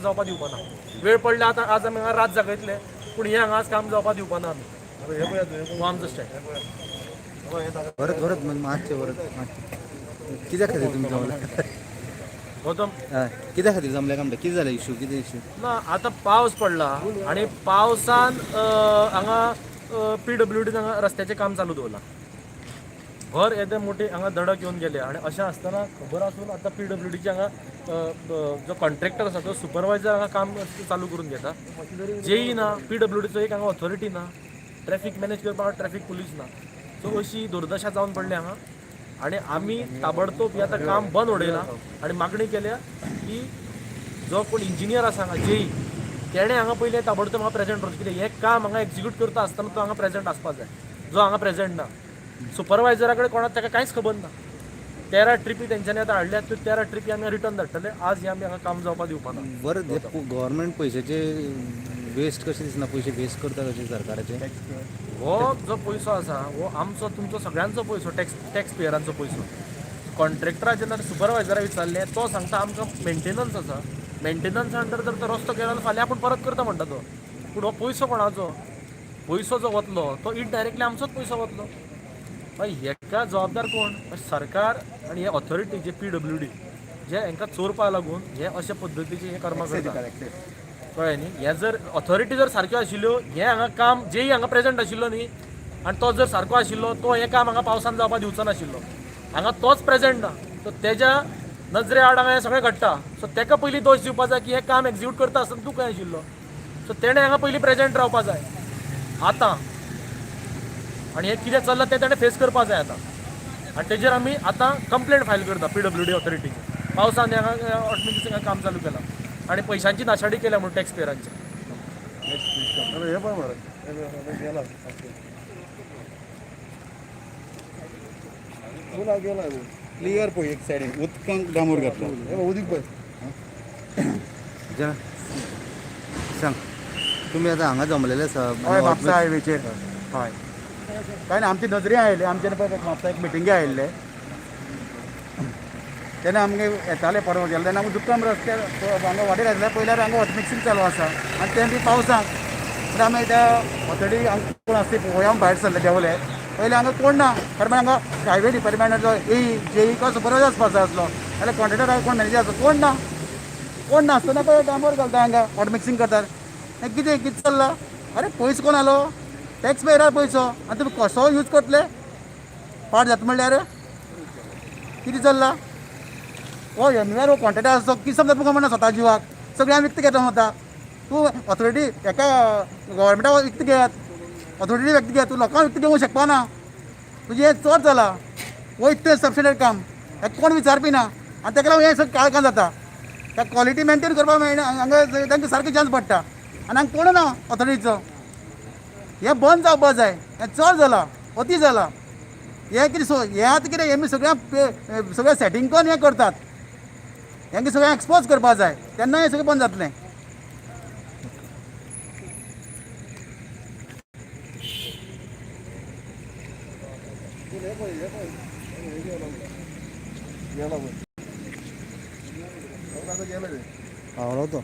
जावपा दिवपा ना वेळ पडल्या आता आज आमी हांगा रात जागयतले पूण हे हांगा आज काम जावपा दिवपा ना आमी हो आमचो स्टँड परत परत मातशे परत कित्या खातीर तुमी जमले गौतम कित्या खातीर जमल्या काय म्हणटा कितें जालें इशू कितें इशू ना आता पावस पडला आणि पावसान हांगा PWD हांगा रस्त्याचें काम चालू दवरलां भर येदे मोठी हांगा धडक येवन गेले आणि अशें आसतना खबर आसून आता PWDचे हांगा जो कॉन्ट्रॅक्टर आसा तो सुपरवायझर हांगा काम चालू करून घेता जेई ना PWDचो एक हांगा ऑथॉरिटी ना ट्रॅफिक मॅनेज करपाक ट्रॅफिक पुलीस ना सो अशी दुर्दशा जावन पडली हांगा आणि आमी ताबडतोब हे आतां काम बंद उडयलां आणि मागणी केल्या की जो कोण इंजिनियर आसा हांगा जेई तेणें हांगा पयलें ताबडतोब हांगा प्रेजेंट रावचें कित्याक हें काम हांगा एक्झिक्यूट करता आसतना तो हांगा प्रेजेंट आसपाक जाय जो हांगा प्रेजेंट ना सुपरवायझरा कडेन कोणाक ताका कांयच खबर ना 13 ट्रिपी तेंच्यांनी आतां हाडल्यात त्यो 13 ट्रिपी आमी रिटर्न धाडटले आज हे आमी हांगा काम जावपाक दिवपा ना बरं गव्हर्मेंट पैशाचे वेस्ट कशें दिसना पैसे वेस्ट करता कशें सरकाराचे हो जो पयसो आसा हो आमचो तुमचो सगळ्यांचो पयसो टॅक्स पेयरांचो पयसो कॉन्ट्रॅक्टरा जेन्ना सुपरवायझरा विचारलें तो सांगता आमकां मेंटेनन्स आसा मेंटेनन्सा अंडर जर तो रस्तो केलो फाल्यां आपूण परत करता म्हणटा तो पूण हो पयसो कोणाचो पयसो जो वतलो तो इनडायरेक्टली आमचोच पयसो वतलो मागीर हेका जबाबदार कोण सरकार आनी हे ऑथॉरिटी जे PWD जे हांकां चोरपा लागून हे अशे पद्दतीचे हे कर्मां करता कळ्ळें न्ही हे जर ऑथॉरिटी जर सारक्यो आशिल्ल्यो हे हांगा काम जेई हांगा प्रेजेंट आशिल्लो न्ही आनी तो जर सारको आशिल्लो तो हें काम हांगा पावसान जावपाक दिवचो नाशिल्लो हांगा तोच प्रेजेंट ना सो तेज्या नजरे आड हांगा हें सगळें घडटा सो तेका पयलीं दोश दिवपा जाय की हें काम एक्झिक्यूट करता आसतना तूं खंय आशिल्लो सो तेणें हांगा पयलीं प्रेजेंट रावपा जाय आतां आनी हें कितें चल्लां तें तेणें फेस करपा जाय आतां आनी तेजेर आमी आतां कंप्लेंट फायल करता PWD ऑथॉरिटीची पावसान हांगा ऑटोमेटीक काम चालू केलां आणि पैशांची नाशाडी केल्या म्हणून टॅक्स पेयरांची क्लियर पळय एक सायडीन उदकांक डांबोर घातला उदीक पळय सांग तुमी आतां हांगा जमलेले आसा हय म्हापसा हायवेचेर हय काय ना आमचे नजरे आयले आमचे पळय म्हापसा एक मिटिंगे आयिल्ले तेन्ना आमगे येताले परवा गेले तेन्ना आमी दुकान रस्ते हांगा वाटेर येतले पयल्यार हांगा वॉट मिक्सिंग चालू आसा आनी तें बी पावसाक तर आमी त्या ऑथॉरिटी हांगा कोण आसता पळोवया भायर सरले देंवले पयलीं हांगा कोण ना कारण हांगा हायवे डिपार्टमेंटाचो जेई को सुपरवायझर आसपाक जाय आसलो जाल्यार कॉन्ट्रॅक्टर कोण मॅनेजर आसा कोण नासतना पळय डांबोर घालता हांगा वॉट मिक्सिंग करतात हें कितें चल्लां अरे पयसो कोण आलो टॅक्स पेयरार पयसो आनी तुमी कसो यूज करतले पाड जाता म्हणल्यार कितें चल्लां हो एमवेर हो कॉन्ट्रॅक्टर आसा कितें समजा तुका म्हणना स्वता जिवाक सगळें आमी विकतें घेता म्हणटा तूं ऑथॉरिटी हेका गव्हर्मेंटाक विकतें घेयात ऑथॉरिटी विकतें घेयात तूं लोकांक विकतें घेवंक शकपा ना तुजें हें चड जालां वयत तें सबसिडेड काम हेका कोण विचारपी ना आनी तेका लागून हें सगळें काळखां जाता त्या क्वॉलिटी मेंटेन करपाक मेळना हांगा तांकां सारको चान्स पडटा आनी हांगा कोण ना ऑथॉरिटीचो हें बंद जावपा जाय हें चड जालां अती जालां हें कितें हें आतां कितें हें सगळ्या सेटींग करून हें करतात हेंकां सगळें एक्सपोज करपाक जाय तेन्ना हें सगळें बंद जातलें पावलो तो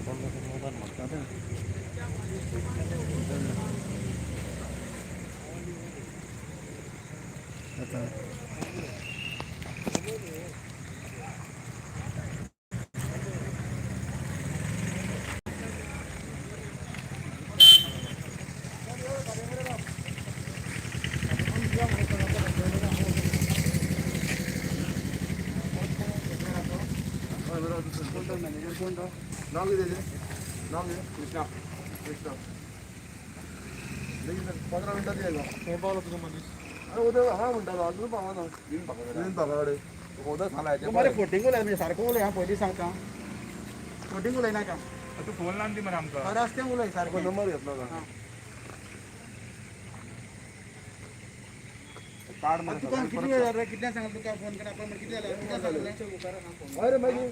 आता नाव किती नाव कृष्णा कृष्णा 15 मिनिटात येईल हे पावलं तुझं मनीस अरे उद्या हा म्हणटा अजून पावा ना तीन पाकाकडे उद्या झाला बरें फोटींग उलय म्हणजे सारको उलय हांव पयलीं सांगता फोटींग उलय नाका तू फोन लावन दी मरे आमकां बरें आसता तें उलय सारको नंबर घेतलो का कार्ड मध्ये तुका कितले हजार रे कितल्या सांगले तुका फोन करा आपण कितले जाले कितल्या सांगले अरे मागीर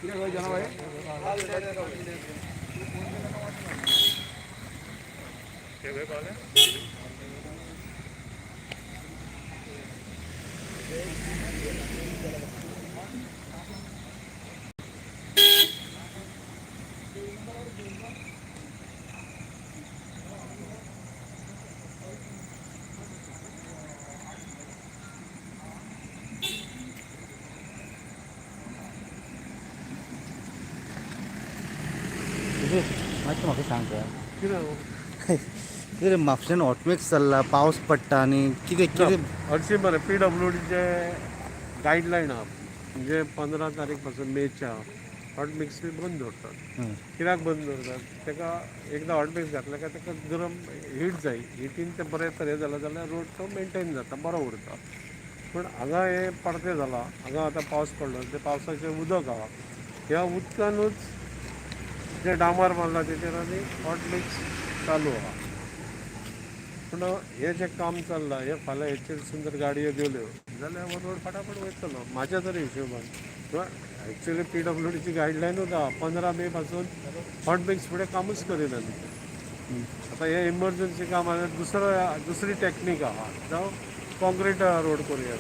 किती वेळ जाणार आहे मातशें म्हाका सांग कितें कितें म्हापशेन हॉटमिक्स चल्ला पावस पडटा आनी कितें कितें हरशी मरे PWDचे गायडलायन आहा म्हणजे 15 तारीख पासून मेच्या हॉट मिक्स बंद दवरतात कित्याक बंद दवरतात ताका एकदां हॉट मिक्स घातल्या काय ताका गरम हीट जाय हिटीन तें बरें तरें जालें जाल्यार रोड तो मेंटेन जाता बरो उरता पूण हांगा हे परतें जाला हांगा आतां पावस पडलो ते पावसाचें उदक आहा ह्या उदकानूच जे डांबर मारला तेचेर आनी हॉट मिक्स चालू आहा पूण हे जे काम चल्लां हे फाल्यां हेचेर सुंदर गाडयो गेल्यो जाल्यार हो रोड फटाफट वयतलो म्हाज्या तरी हिशोबान एक्चुअली PWDची गायडलायनूच आहा 15 मे पासून हॉट मिक्स फुडें कामूच करिना आतां हे इमर्जन्सी काम आहा दुसरी टॅक्नीक आहा जावं कॉन्क्रीट रोड करूया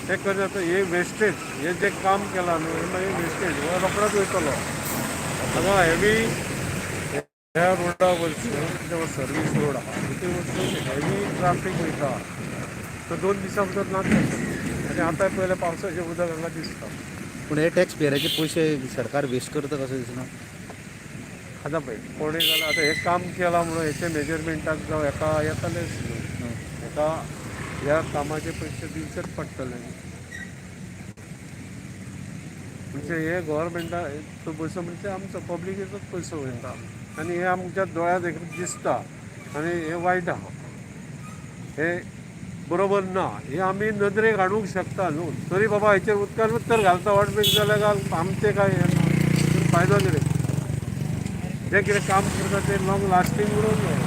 ते करी आतां हे वेस्टेज हे जे काम केलां न्हू हे मागीर वेस्टेज हो रोखडोच वयतलो हांगा हेवी ह्या रोडा वयरसून जो सर्वीस रोड आहा तिथे वचून हेवी ट्राफीक वयता तो 2 दिसां भितर नाच आनी आतां पयलें पावसाचें उदक हांगा दिसता पूण हे टॅक्स पेयराचे पयशे सरकार वेस्ट करता कशें दिसना आतां पळय कोणें जाल्यार आतां हें काम केलां म्हणून हेचे मेजरमेंटाक जावं हेका येतालेच न्हू हेका ह्या कामाचे पयशे दिवचेच पडटले म्हणजे हे गव्हर्मेंटाचो पयसो म्हणजे आमचो पब्लिकेचोच पयसो वयता आनी हे आमच्या दोळ्यां देखून दिसता आनी हे वायट आहा हे बरोबर ना हे आमी नदरेक हाडूंक शकता न्हू तरी बाबा हेचेर उदकानूच तर घालता हॉट मिक्स जाल्यार घाल आमचें काय हें ना पूण फायदो कितें जें कितें काम करता तें लॉंग लास्टींग उरोवंक जाय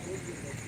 आहे